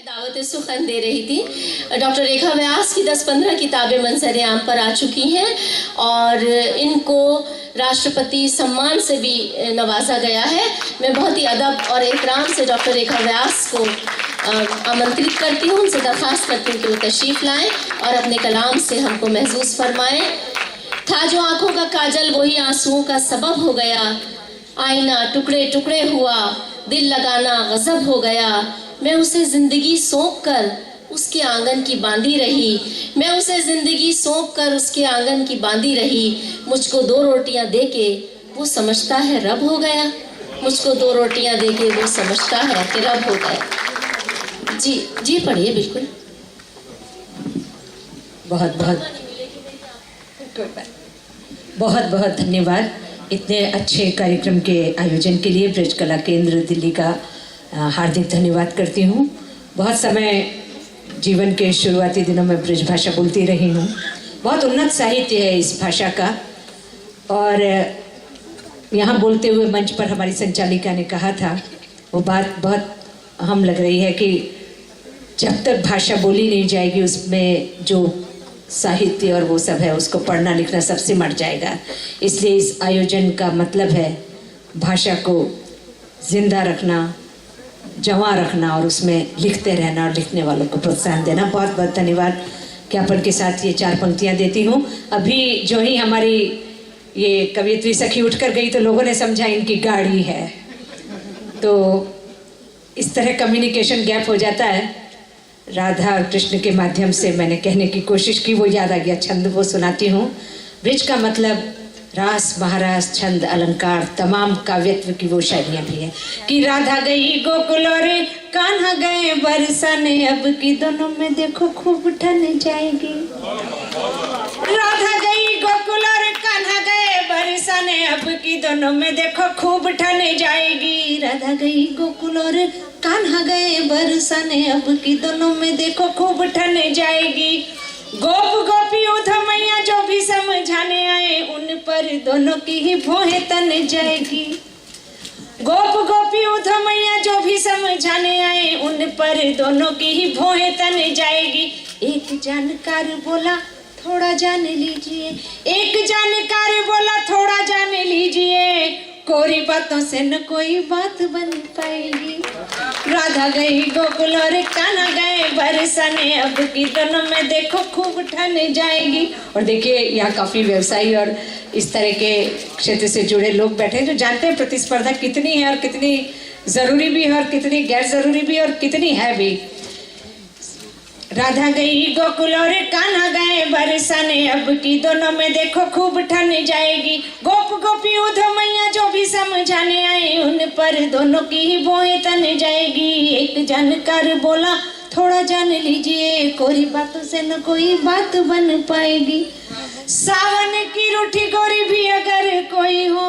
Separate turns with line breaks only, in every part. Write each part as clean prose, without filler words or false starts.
दावत सुखन दे रही थी। डॉक्टर रेखा व्यास की 10-15 किताबें मंजर आम पर आ चुकी हैं और इनको राष्ट्रपति सम्मान से भी नवाजा गया है। मैं बहुत ही अदब और एहतराम से डॉक्टर रेखा व्यास को आमंत्रित करती हूँ, उनसे दरख्वास्त करती हूँ कि वो तशरीफ़ लाएँ और अपने कलाम से हमको महसूस फरमाएँ। था जो आँखों का काजल वही आंसुओं का सबब हो गया, आईना टुकड़े टुकड़े हुआ, दिल लगाना गज़ब हो गया। मैं उसे ज़िंदगी सौंप कर उसके आंगन की बांधी रही, मैं उसे ज़िंदगी सौंप कर उसके आंगन की बांधी रही। मुझको 2 रोटियां दे के वो समझता है रब हो गया, मुझको 2 रोटियां दे के वो समझता है कि रब हो गया। जी जी पढ़िए। बिल्कुल।
बहुत बहुत धन्यवाद इतने अच्छे कार्यक्रम के आयोजन के लिए। ब्रज कला केंद्र दिल्ली का हार्दिक धन्यवाद करती हूँ। बहुत समय जीवन के शुरुआती दिनों में ब्रज भाषा बोलती रही हूँ। बहुत उन्नत साहित्य है इस भाषा का और यहाँ बोलते हुए मंच पर हमारी संचालिका ने कहा था, वो बात बहुत अहम लग रही है कि जब तक भाषा बोली नहीं जाएगी उसमें जो साहित्य और वो सब है उसको पढ़ना लिखना सबसे मर जाएगा। इसलिए इस आयोजन का मतलब है भाषा को जिंदा रखना, जमा रखना और उसमें लिखते रहना और लिखने वालों को प्रोत्साहन देना। बहुत बहुत धन्यवाद। ज्ञापन के साथ ये 4 पंक्तियाँ देती हूँ। अभी जो ही हमारी ये कवियत्री सखी उठकर गई तो लोगों ने समझा इनकी गाड़ी है, तो इस तरह कम्युनिकेशन गैप हो जाता है। राधा और कृष्ण के माध्यम से मैंने कहने की कोशिश की, वो याद आ गया। छंद वो सुनाती हूँ। ब्रिज का मतलब रास, महारास, छंद, अलंकार, तमाम काव्यत्व की वो शायरियाँ भी हैं कि राधा गई गोकुल और कान्हा गए बरसाने, अब की दोनों में देखो खूब ठन जाएगी। राधा गई गोकुल और कान्हा गए बरसाने, अब की दोनों में देखो खूब ठन जाएगी। राधा गई गोकुल और कान्हा गए बरसाने, अब की दोनों में देखो खूब ठन जाएगी। गोप गोपी उधो मैया जो भी समझाने आए, उन पर दोनों की ही भौहें तन जाएगी। गोप गोपी उधो मैया जो भी समझाने आए, उन पर दोनों की ही भौहें तन जाएगी। एक जानकार बोला थोड़ा जान लीजिए, एक जानकार बोला थोड़ा जान लीजिए, कोरी बातों से न कोई बात बन पाएगी। राधा गई गोकुल और कान्हा गए बरसाने, अब की दोनों में देखो खूब ठन जाएगी। और देखिए यहाँ काफ़ी व्यवसायी और इस तरह के क्षेत्र से जुड़े लोग बैठे हैं जो जानते हैं प्रतिस्पर्धा कितनी है और कितनी ज़रूरी भी है और कितनी गैर ज़रूरी भी और कितनी है भी। राधा गई गोकुल और कान्हा गए बरसाने, अब की दोनों में देखो खूब ठन जाएगी। गोप गोपी उधो मैया जो भी समझाने आए, उन पर दोनों की ही भौहें तन जाएगी। एक जानकार बोला थोड़ा जान लीजिए, कोरी बातों से न कोई बात बन पाएगी। सावन की रूठी गोरी भी अगर कोई हो,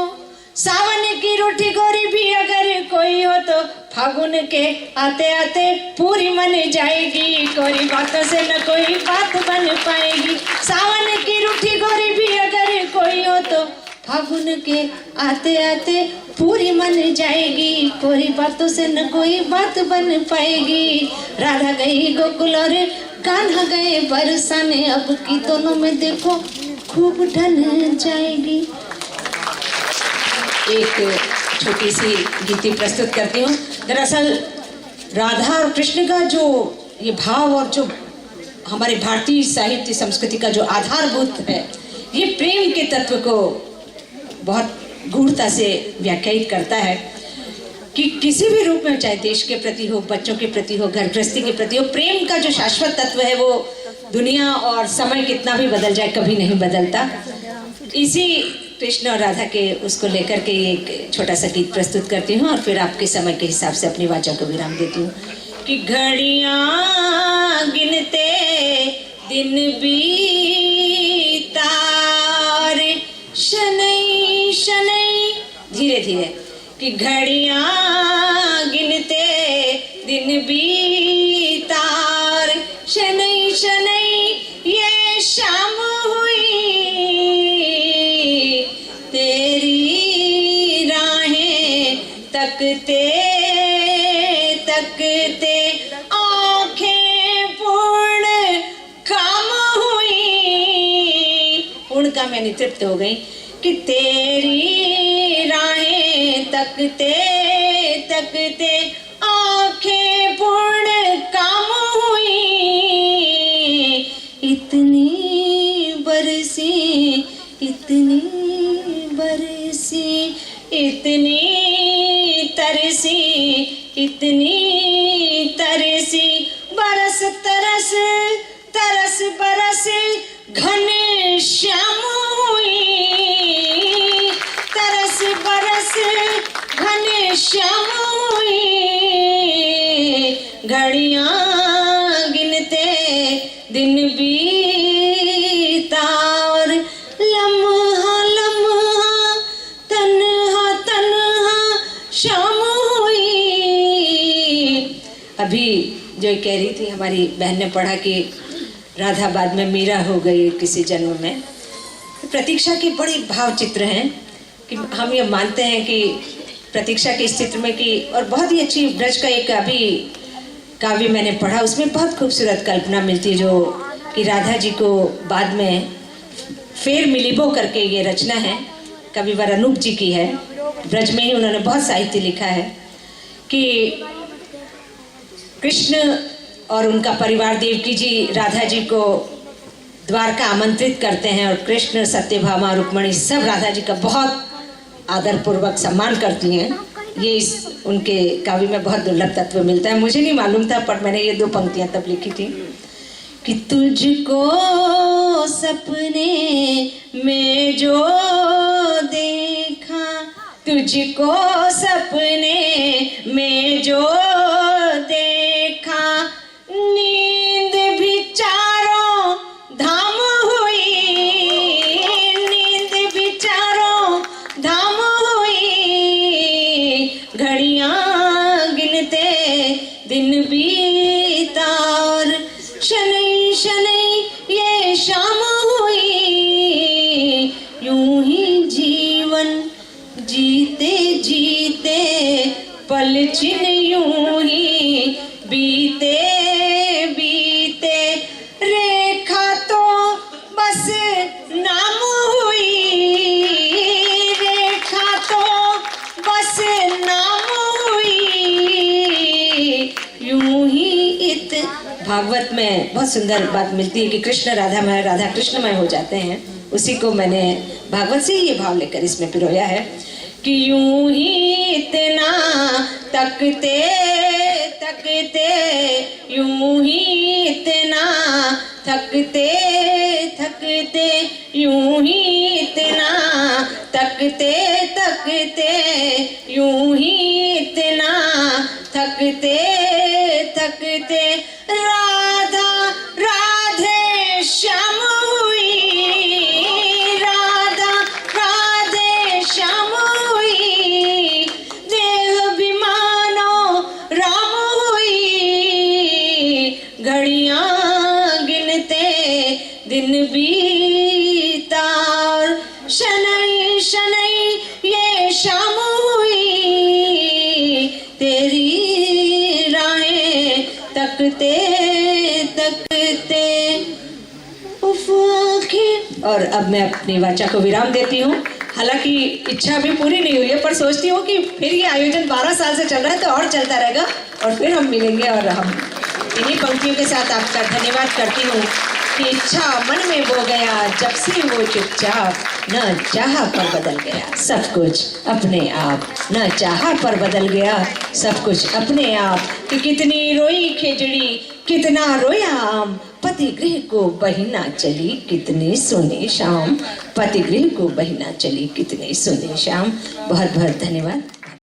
सावन की रूठी गोरी भी अगर कोई हो, तो फागुन के आते आते पूरी मन जाएगी। कोरी बातों से न कोई बात बन पाएगी। सावन की रूठी गोरी भी अगर कोई हो, तो फागुन के आते आते पूरी मन जाएगी। कोरी बातों से न कोई बात बन पाएगी। राधा गई गोकुल और कान्हा गए बरसाने, अब की दोनों में देखो खूब ठन जाएगी। एक छोटी सी गीति प्रस्तुत करती हूँ। दरअसल राधा और कृष्ण का जो ये भाव और जो हमारे भारतीय साहित्य संस्कृति का जो आधारभूत है, ये प्रेम के तत्व को बहुत गूढ़ता से व्याख्यायित करता है कि किसी भी रूप में, चाहे देश के प्रति हो, बच्चों के प्रति हो, घर गृहस्थी के प्रति हो, प्रेम का जो शाश्वत तत्व है वो दुनिया और समय कितना भी बदल जाए कभी नहीं बदलता। इसी कृष्ण और राधा के उसको लेकर के एक छोटा सा गीत प्रस्तुत करती हूँ और फिर आपके समय के हिसाब से अपनी वाचा को विराम देती हूँ कि घड़ियाँ गिनते दिन बीता रे शनई शनई, धीरे धीरे कि घड़ियाँ गिनते दिन बीता रे शनई शनई, ये शाम हुई तेरी राहें तकते तकते आँख में यानी तृप्त हो गई कि तेरी राहें तकते तकते आंखें पूर्ण काम हुई, इतनी बरसी इतनी बरसी इतनी तरसी इतनी तरसी, बरस तरस तरस बरस घन श्याम हुई, तरस बरस घन श्याम हुई, घड़ियां गिनते दिन बीता और लम्हा लम्हा तन्हा तन्हा शाम हुई। अभी जो कह रही थी हमारी बहन ने पढ़ा कि राधा बाद में मीरा हो गई किसी जन्म में, प्रतीक्षा के बड़े भाव चित्र हैं कि हम ये मानते हैं कि प्रतीक्षा के इस चित्र में कि, और बहुत ही अच्छी ब्रज का एक अभी काव्य मैंने पढ़ा, उसमें बहुत खूबसूरत कल्पना मिलती है जो कि राधा जी को बाद में फेर मिलिबो करके ये रचना है, कविवर अनूप जी की है, ब्रज में ही उन्होंने बहुत साहित्य लिखा है कि कृष्ण और उनका परिवार देवकी जी राधा जी को द्वारका आमंत्रित करते हैं और कृष्ण सत्यभामा रुक्मणी सब राधा जी का बहुत आदरपूर्वक सम्मान करती हैं। ये इस उनके काव्य में बहुत दुर्लभ तत्व मिलता है, मुझे नहीं मालूम था पर मैंने ये 2 पंक्तियां तब लिखी थी कि तुझको सपने में जो देखा, तुझको सपने में जो देखा, नींद भी चारों धाम हुई, नींद भी चारों धाम हुई, घड़ियां गिनते दिन बीता और शनै शनै ये शाम हुई, यूं ही जीवन जीते जीते पल छिन यूं ही बीते बीते, रेखा तो बस नाम हुई, रेखा तो बस नाम हुई, यूं ही इत भागवत में बहुत सुंदर बात मिलती है कि कृष्ण राधामय राधा कृष्णमय हो जाते हैं, उसी को मैंने भागवत से ये भाव लेकर इसमें पिरोया है कि यूं ही इतना तकते तकते, यूं ही इतना थकते थकते, यूं ही इतना तकते तकते, यूं ही इतना थकते थकते, राधा राधे श्याम हुई, राधा राधे श्याम हुई, देह विमानो राम हुई, घड़ियां गिनते दिन बीता और शनै शनै ये शाम हुई, तेरी राहें तकते तकते उफ आँखें। और अब मैं अपनी वाचा को विराम देती हूँ, हालांकि इच्छा अभी पूरी नहीं हुई है पर सोचती हूँ कि फिर ये आयोजन 12 साल से चल रहा है तो और चलता रहेगा और फिर हम मिलेंगे और हम इन्हीं पंक्तियों के साथ आपका धन्यवाद करती हूँ कि इच्छा मन में वो गया जब से वो चुपचाप, न चाहा पर बदल गया सब कुछ अपने आप, न चाहा पर बदल गया सब कुछ अपने आप, कि कितनी रोई खेजड़ी कितना रोया आम, पति गृह को बहिना चली कितनी सुनी शाम, पति गृह को बहिना चली कितनी सुनी शाम। बहुत बहुत धन्यवाद।